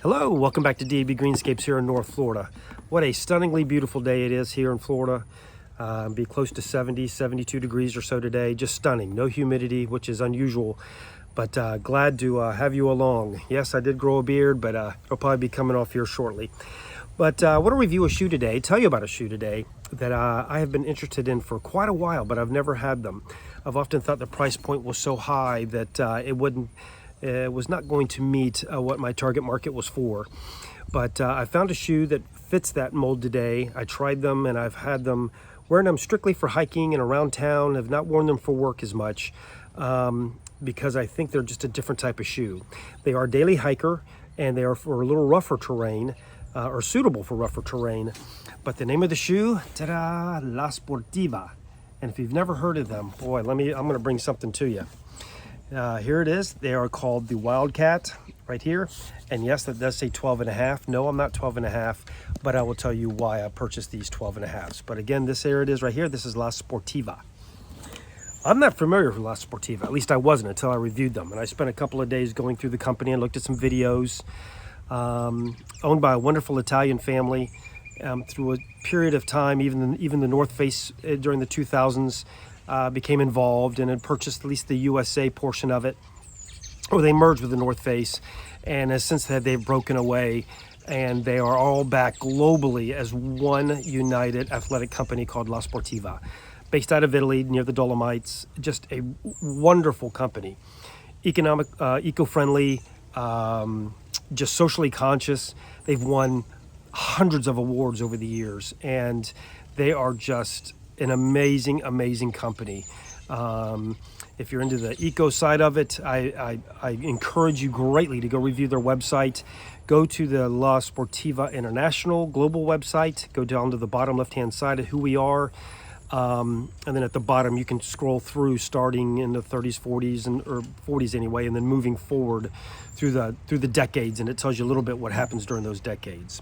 Hello, welcome back to DAB Greenscapes here in North Florida. What a stunningly beautiful day it is here in Florida. Be close to 70, 72 degrees or so today. Just stunning. No humidity, which is unusual, but glad to have you along. Yes, I did grow a beard, but it'll probably be coming off here shortly. But I want to review a shoe today, tell you about a shoe today that I have been interested in for quite a while, but I've never had them. I've often thought the price point was so high that it was not going to meet what my target market was for. But I found a shoe that fits that mold today. I tried them and I've had them, wearing them strictly for hiking and around town. I've not worn them for work as much because I think they're just a different type of shoe. They are a daily hiker and they are for a little rougher terrain or suitable for rougher terrain. But the name of the shoe, ta-da, La Sportiva. And if you've never heard of them, boy, I'm gonna bring something to you. Here it is. They are called the Wildcat right here. And yes, that does say 12.5. No, I'm not 12.5, but I will tell you why I purchased these 12.5s. But again, here it is right here. This is La Sportiva. I'm not familiar with La Sportiva. At least I wasn't until I reviewed them. And I spent a couple of days going through the company and looked at some videos. Owned by a wonderful Italian family. Through a period of time, even the North Face during the 2000s, became involved and had purchased at least the USA portion of it, or they merged with the North Face, and since then they've broken away and they are all back globally as one united athletic company called La Sportiva, based out of Italy near the Dolomites. Just a wonderful company, eco-friendly, just socially conscious. They've won hundreds of awards over the years, and they are just an amazing company. If you're into the eco side of it, I encourage you greatly to go review their website. Go to the La Sportiva International global website. Go down to the bottom left-hand side of who we are. And then at the bottom, you can scroll through starting in the 30s, 40s, or 40s anyway, and then moving forward through the decades. And it tells you a little bit what happens during those decades.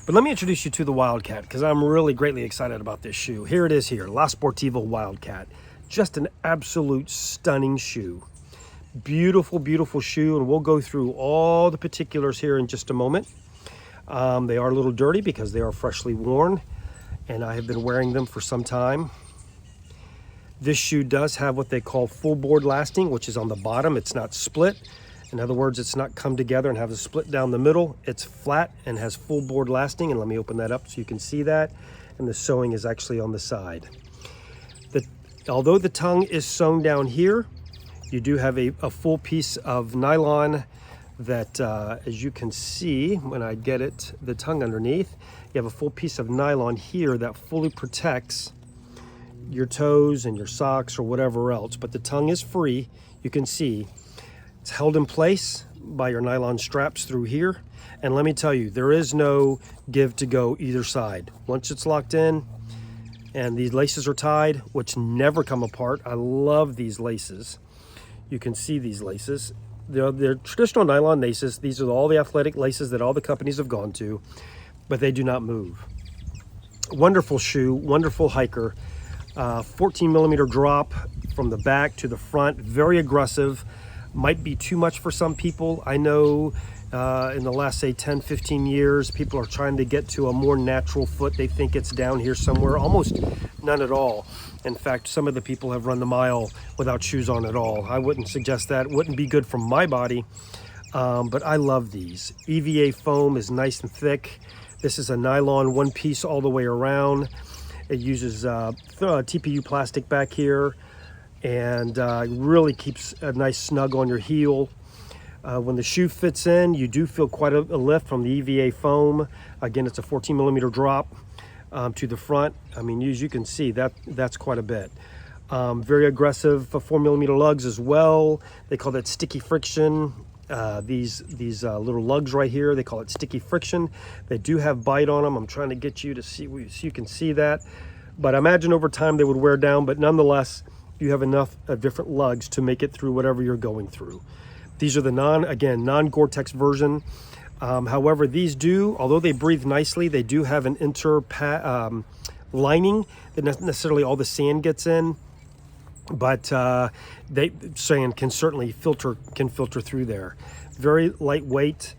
But let me introduce you to the Wildcat, because I'm really greatly excited about this shoe. Here it is here, La Sportiva Wildcat. Just an absolute stunning shoe. Beautiful, beautiful shoe, and we'll go through all the particulars here in just a moment. They are a little dirty because they are freshly worn, and I have been wearing them for some time. This shoe does have what they call full board lasting, which is on the bottom. It's not split. In other words, it's not come together and have a split down the middle. It's flat and has full board lasting. And let me open that up so you can see that. And the sewing is actually on the side. Although the tongue is sewn down here, you do have a full piece of nylon that, as you can see, when I get it, the tongue underneath, you have a full piece of nylon here that fully protects your toes and your socks or whatever else. But the tongue is free, you can see. It's held in place by your nylon straps through here. And let me tell you, there is no give to go either side. Once it's locked in and these laces are tied, which never come apart. I love these laces. You can see these laces. They're traditional nylon laces. These are all the athletic laces that all the companies have gone to, but they do not move. Wonderful shoe, wonderful hiker. 14 millimeter drop from the back to the front, very aggressive. Might be too much for some people. I know in the last, say, 10, 15 years, people are trying to get to a more natural foot. They think it's down here somewhere, almost none at all. In fact, some of the people have run the mile without shoes on at all. I wouldn't suggest that. It wouldn't be good for my body, but I love these. EVA foam is nice and thick. This is a nylon one piece all the way around. It uses TPU plastic back here, and really keeps a nice snug on your heel. When the shoe fits in, you do feel quite a lift from the EVA foam. Again, it's a 14 millimeter drop to the front. I mean, as you can see, that's quite a bit. Very aggressive 4 millimeter lugs as well. They call that sticky friction. These little lugs right here, they call it sticky friction. They do have bite on them. I'm trying to get you to see so you can see that. But I imagine over time they would wear down, but nonetheless, you have enough of different lugs to make it through whatever you're going through. These are the non-Gore-Tex version. However, these do, although they breathe nicely, they do have an lining that not necessarily all the sand gets in, but sand can certainly filter through there. Very lightweight.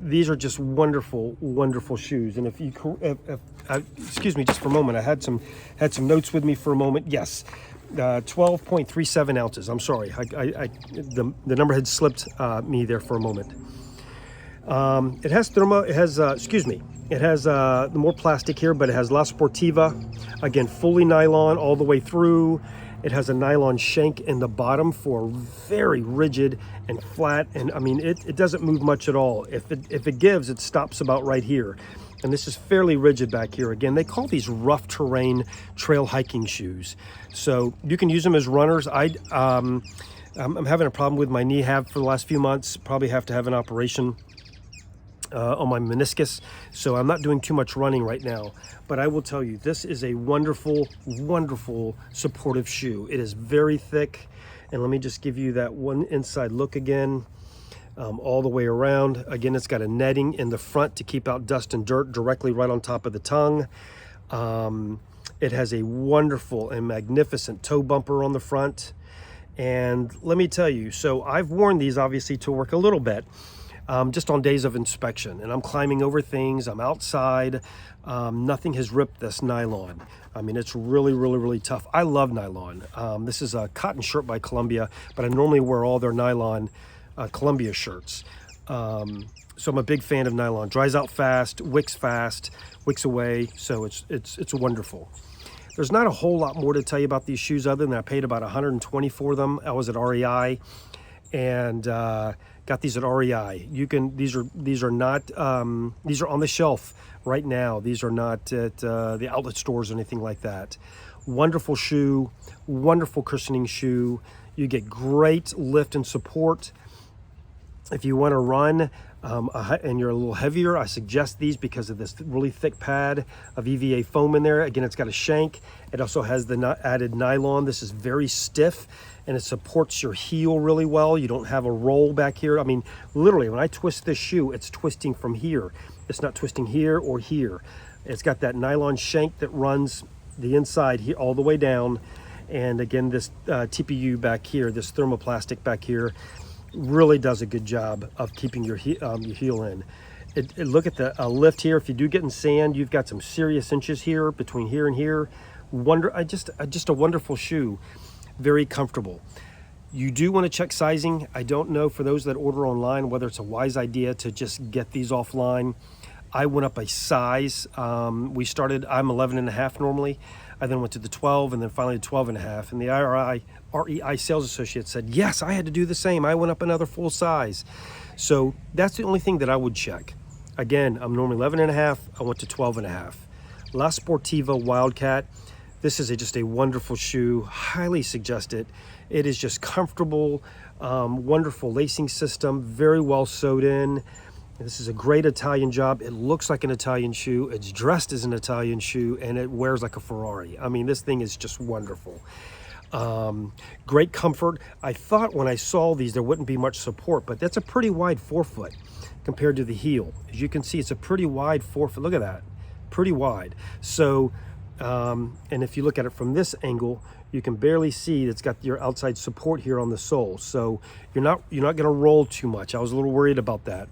These are just wonderful, wonderful shoes. And if you, excuse me, just for a moment, I had some notes with me for a moment. Yes, 12.37 ounces. I'm sorry, the number had slipped me there for a moment. It has it has the more plastic here, but it has La Sportiva, again, fully nylon all the way through. It has a nylon shank in the bottom for very rigid and flat, and I mean, it doesn't move much at all. If it gives, it stops about right here. And this is fairly rigid back here. Again, they call these rough terrain trail hiking shoes. So you can use them as runners. I'm having a problem with my knee for the last few months. Probably have to have an operation on my meniscus, so I'm not doing too much running right now. But I will tell you, this is a wonderful, wonderful supportive shoe. It is very thick, and let me just give you that one inside look again, all the way around. Again, it's got a netting in the front to keep out dust and dirt directly right on top of the tongue. It has a wonderful and magnificent toe bumper on the front. And let me tell you, so I've worn these obviously to work a little bit, just on days of inspection, and I'm climbing over things, I'm outside. Nothing has ripped this nylon. I mean, it's really, really, really tough. I love nylon. This is a cotton shirt by Columbia, but I normally wear all their nylon Columbia shirts. So I'm a big fan of nylon. Dries out fast, wicks away, so it's wonderful. There's not a whole lot more to tell you about these shoes other than I paid about $120 for them. I was at REI, and got these at REI. These are not, these are on the shelf right now. These are not at the outlet stores or anything like that. Wonderful shoe, wonderful cushioning shoe. You get great lift and support. If you want to run and you're a little heavier, I suggest these because of this really thick pad of EVA foam in there. Again, it's got a shank. It also has the added nylon. This is very stiff, and it supports your heel really well. You don't have a roll back here. I mean, literally, when I twist this shoe, it's twisting from here. It's not twisting here or here. It's got that nylon shank that runs the inside here all the way down. And again, this TPU back here, this thermoplastic back here, really does a good job of keeping your heel in. Look at the lift here. If you do get in sand, you've got some serious inches here between here and here. Just a wonderful shoe, very comfortable. You do want to check sizing. I don't know, for those that order online, whether it's a wise idea to just get these offline. I went up a size. I'm 11.5 normally. I then went to the 12 and then finally to 12.5. And the REI sales associate said, yes, I had to do the same. I went up another full size. So that's the only thing that I would check. Again, I'm normally 11.5. I went to 12.5. La Sportiva Wildcat. This is just a wonderful shoe. Highly suggest it. It is just comfortable, wonderful lacing system, very well sewed in. This is a great Italian job. It looks like an Italian shoe. It's dressed as an Italian shoe, and it wears like a Ferrari. I mean, this thing is just wonderful. Great comfort. I thought when I saw these there wouldn't be much support, but that's a pretty wide forefoot compared to the heel. As you can see, it's a pretty wide forefoot. Look at that, pretty wide. So, and if you look at it from this angle, you can barely see it's got your outside support here on the sole. So you're not going to roll too much. I was a little worried about that.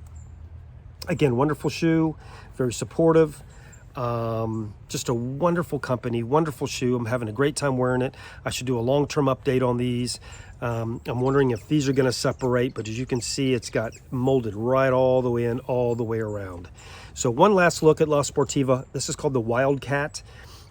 Again, wonderful shoe, very supportive. Just a wonderful company, wonderful shoe. I'm having a great time wearing it. I should do a long-term update on these. I'm wondering if these are going to separate, but as you can see, it's got molded right all the way in, all the way around. So one last look at La Sportiva. This is called the Wildcat.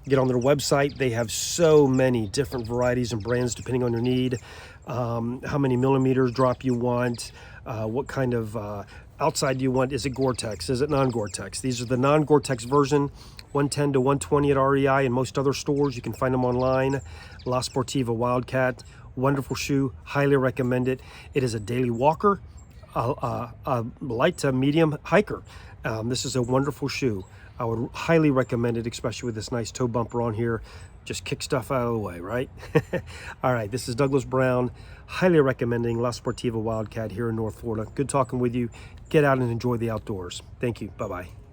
Get on their website. They have so many different varieties and brands depending on your need, how many millimeters drop you want, what kind of outside you want. Is it Gore-Tex? Is it non-Gore-Tex? These are the non-Gore-Tex version, 110 to 120 at REI and most other stores. You can find them online. La Sportiva Wildcat, wonderful shoe, highly recommend it. It is a daily walker, a light to medium hiker. This is a wonderful shoe. I would highly recommend it, especially with this nice toe bumper on here. Just kick stuff out of the way, right? All right, this is Douglas Brown, highly recommending La Sportiva Wildcat here in North Florida. Good talking with you. Get out and enjoy the outdoors. Thank you. Bye-bye.